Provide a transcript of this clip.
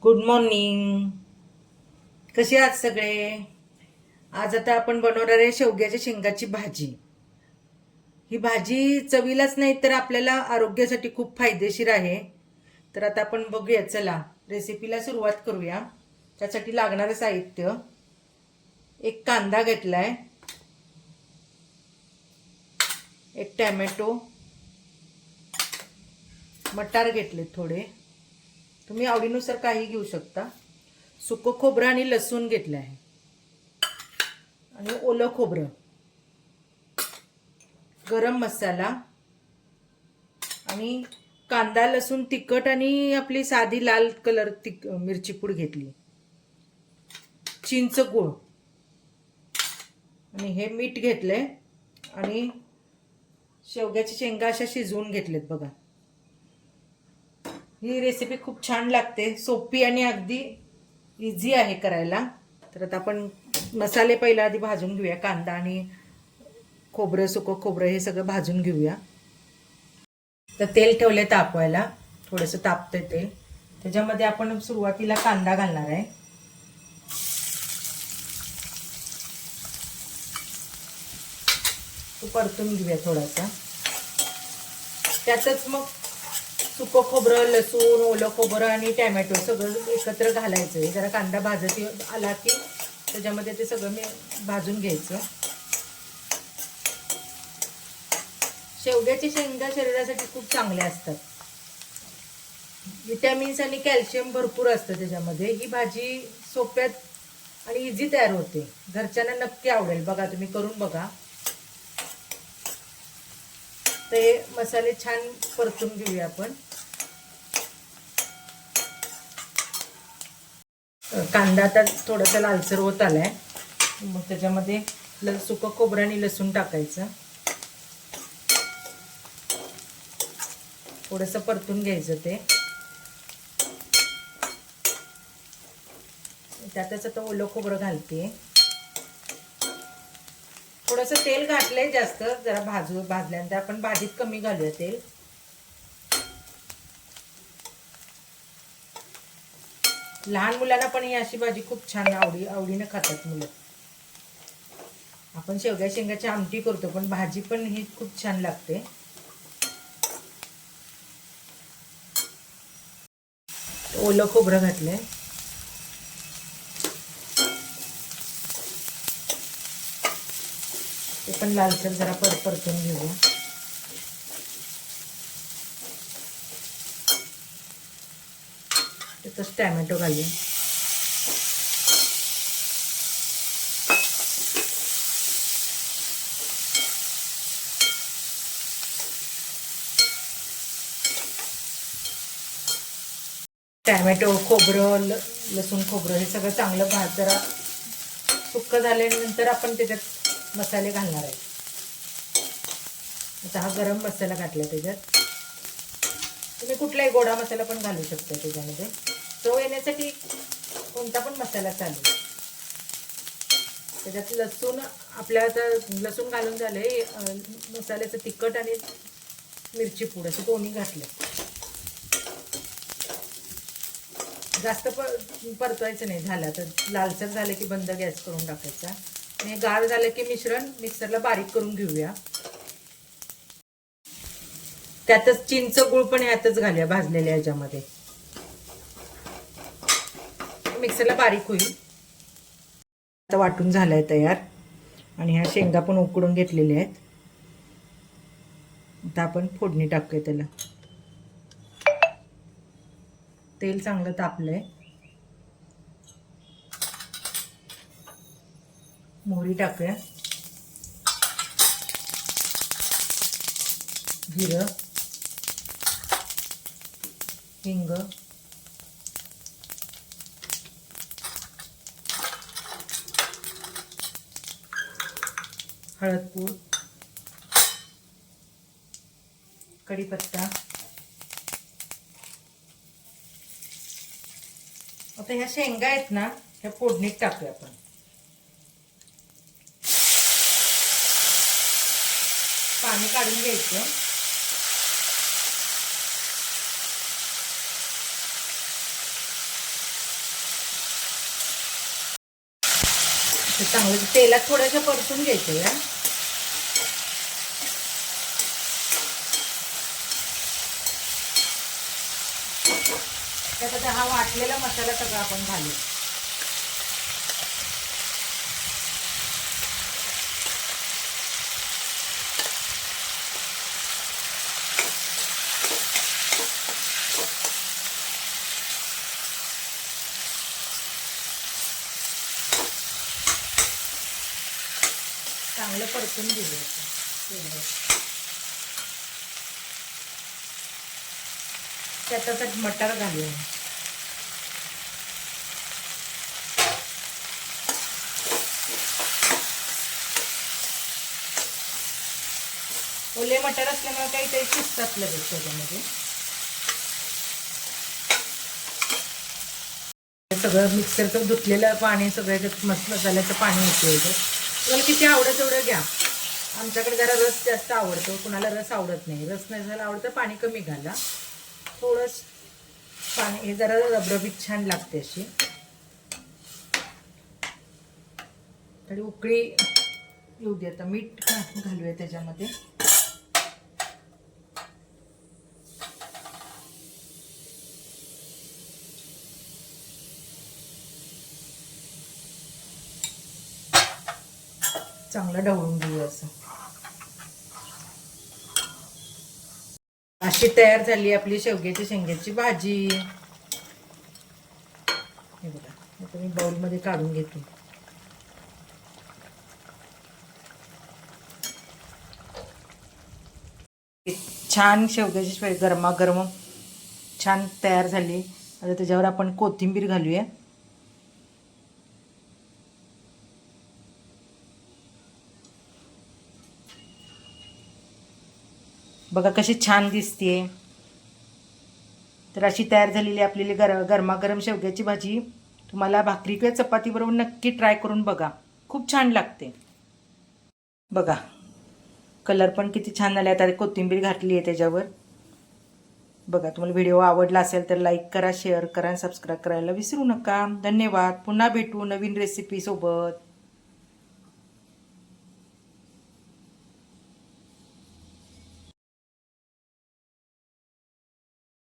Good morning. कसे आहात सगळे? आज आता आपण बनवणार आहे शेवग्याच्या शेंगाची भाजी. ही भाजी चवीलाच नाही तर आपल्याला आरोग्यासाठी खूप फायदेशीर आहे. तर आता आपण बघूया, चला रेसिपीला सुरुवात करूया. त्यासाठी लागणारं साहित्य: एक कांदा घेतलाय, एक टॅमॅटो, मटार घेतले थोडे, तुम्ही आवडीनुसार काही घेऊ शकता. सुकं खोबरं आणि लसूण घेतलं आहे, आणि ओलं खोबरं, गरम मसाला, आणि कांदा, लसूण, तिखट आणि आपली साधी लाल कलर मिरची पूड घेतली, चिंच, गूळ, आणि हे मीठ घेतलंय, आणि शेवग्याच्या शेंगा अशा शिजवून घेतलेत बघा. ही रेसिपी खूप छान लागते, सोपी आणि अगदी इझी आहे करायला. तर आता आपण मसाले पहिला आधी भाजून घेऊया. कांदा आणि खोबरं, सुकं खोबरं हे सगळं भाजून घेऊया. तर तेल ठेवले तापवायला, थोडंसं तापतंय तेल. त्याच्यामध्ये आपण सुरुवातीला कांदा घालणार आहे. तो परतून घेऊया थोडासा. त्यातच मग सुकं खोबरं, लसूण, ओलं खोबरं आणि टॅमॅटो सगळं एकत्र घालायचं. जरा कांदा भाजत आला की त्याच्यामध्ये ते सगळं मी भाजून घ्यायचं. शेवग्याचे शेंगा शरीरासाठी खूप चांगले असतात. विटॅमिन्स आणि कॅल्शियम भरपूर असतं त्याच्यामध्ये. ही भाजी सोप्यात आणि इझी तयार होते. घरच्यांना नक्की आवडेल, बघा तुम्ही करून बघा. ते मसाले छान परतून घेऊया आपण. कांदा आता थोडासा लालसर होत आलाय. मग त्याच्यामध्ये सुकं खोबरं आणि लसूण टाकायचं. थोडंसं परतून घ्यायचं ते. त्यातच आता ओलं खोबरं घालते. थोडंसं तेल घातलंय जास्त, जरा भाजल्यानंतर आपण भाजीत कमी घालूया तेल. लहान मुलांना पण ही अशी भाजी खूप छान आवडीनं खातात मुलं. आपण शेवग्या शेंगाची आमटी करतो, पण भाजी पण ही खूप छान लागते. ओलं खोबरं घातलंय. ते पण लालसर जरा परतून घेऊया. त्यातच टॅमॅटो घालूया. टॅमॅटो, खोबरं, लसूण, खोबरं हे सगळं चांगलं जरा सुक्क झाल्यानंतर आपण त्याच्यात मसाले घालणार आहे. आता हा गरम मसाला घातला त्याच्यात. तुम्ही कुठलाही गोडा मसाला पण घालू शकता त्याच्यामध्ये. चव येण्यासाठी कोणता पण मसाला चालेल. त्याच्यात लसूण, आपल्या आता लसूण घालून झाले. मसाल्याचं तिखट आणि मिरची पूड असे दोन्ही घातले. जास्त परतवायचं नाही. झालं तर लालसर झालं की बंद गॅस करून टाकायचा. आणि गार झालं की मिश्रण मिक्सरला बारीक करून घेऊया. त्यातच चिंच, गूळ पण ह्यातच घालूया भाजलेल्या ह्याच्यामध्ये. मिक्सरला बारीक होईल. आता वाटून झालाय तयार. आणि ह्या शेंगा पण उकडून घेतलेल्या आहेत. आता आपण फोडणी टाकूया त्याला. तेल चांगलं तापलंय. मोहरी टाकूया, जिरं, हिंग, हळदपूड, कढीपत्ता. आता ह्या शेंगा आहेत ना, ह्या फोडणीत टाकूया आपण. पाणी काढून घ्यायचं. ते चांगलं तेलात थोडंसं परतून घ्यायचं या. त्यात आता हा वाटलेला मसाला सगळा आपण घालू. चांगलं परतून घेऊया. त्याच्यात मटार घालूया. ओले मटार असल्यामुळे काही काही शिजतात लगेच त्याच्यामध्ये. सगळं मिक्सरचं धुतलेलं पाणी सगळं मसाल्याचं पाणी येतं. तुम्हाला किती आवडत तेवढं घ्या. आमच्याकडे जरा रस जास्त आवडतो, कुणाला रस आवडत नाही. रस नाही झाला आवडतं पाणी कमी घाला. थोडंच पाणी हे जरा रबरबीत छान लागते अशी. तरी उकळी येऊ दे. आता मीठ घालूया त्याच्यामध्ये. चांगलं ढवळून घेऊया असं. अशी तयार झाली आपली शेवग्याच्या शेंगाची भाजी. हे बघा, आता मी बाउलमध्ये काढून घेतो. छान शेवग्याची गरमागरम छान तयार झाली. आता त्याच्यावर आपण कोथिंबीर घालूया. बघा कशी छान दिसते. तर अशी तयार झालेली आपली गरमागरम शेवग्याची भाजी तुम्हाला भाकरी किंवा चपातीबरोबर नक्की ट्राय करून बघा. खूप छान लागते. बघा कलर पण किती छान झाले. आता कोथिंबीर घातली आहे त्याच्यावर. बघा तुम्हाला व्हिडिओ आवडला असेल तर लाईक करा, शेअर करा आणि सबस्क्राईब करायला विसरू नका. धन्यवाद. पुन्हा भेटू नवीन रेसिपी सोबत.